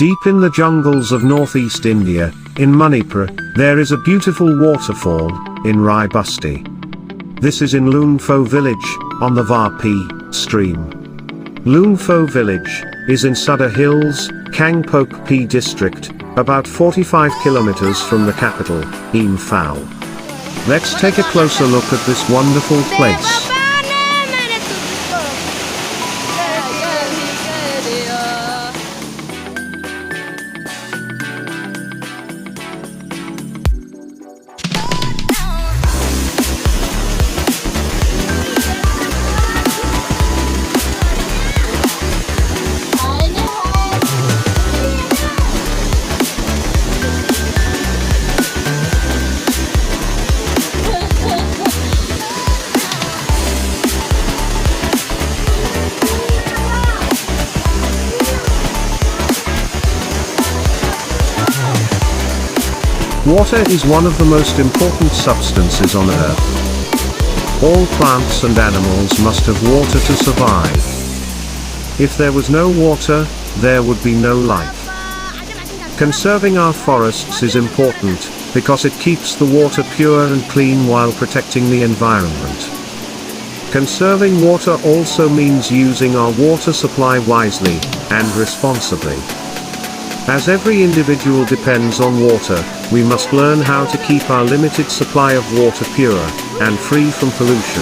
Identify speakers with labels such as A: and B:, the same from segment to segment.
A: Deep in the jungles of northeast India, in Manipur, there is a beautiful waterfall, in Basti. This is in Lungphou village, on the Vapi stream. Lungphou village is in Sudar Hills, Kangpok P district, about 45 kilometers from the capital, Lungphou. Let's take a closer look at this wonderful place. Water is one of the most important substances on Earth. All plants and animals must have water to survive. If there was no water, there would be no life. Conserving our forests is important, because it keeps the water pure and clean while protecting the environment. Conserving water also means using our water supply wisely, and responsibly. As every individual depends on water, we must learn how to keep our limited supply of water pure, and free from pollution.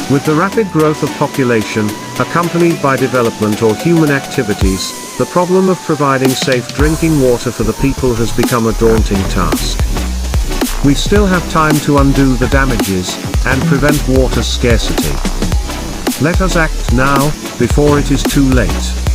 A: With the rapid growth of population, accompanied by development or human activities, the problem of providing safe drinking water for the people has become a daunting task. We still have time to undo the damages, and prevent water scarcity. Let us act now, before it is too late.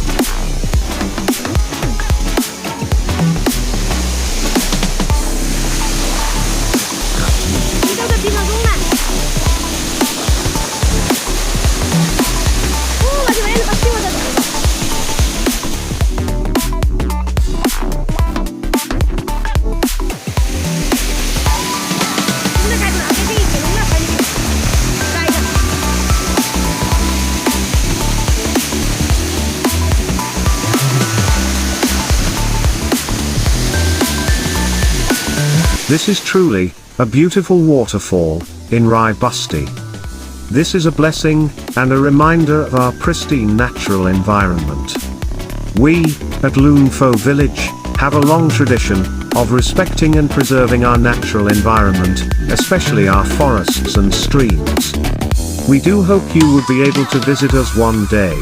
A: This is truly a beautiful waterfall in Basti. This is a blessing and a reminder of our pristine natural environment. We, at Lungphou village, have a long tradition of respecting and preserving our natural environment, especially our forests and streams. We do hope you would be able to visit us one day.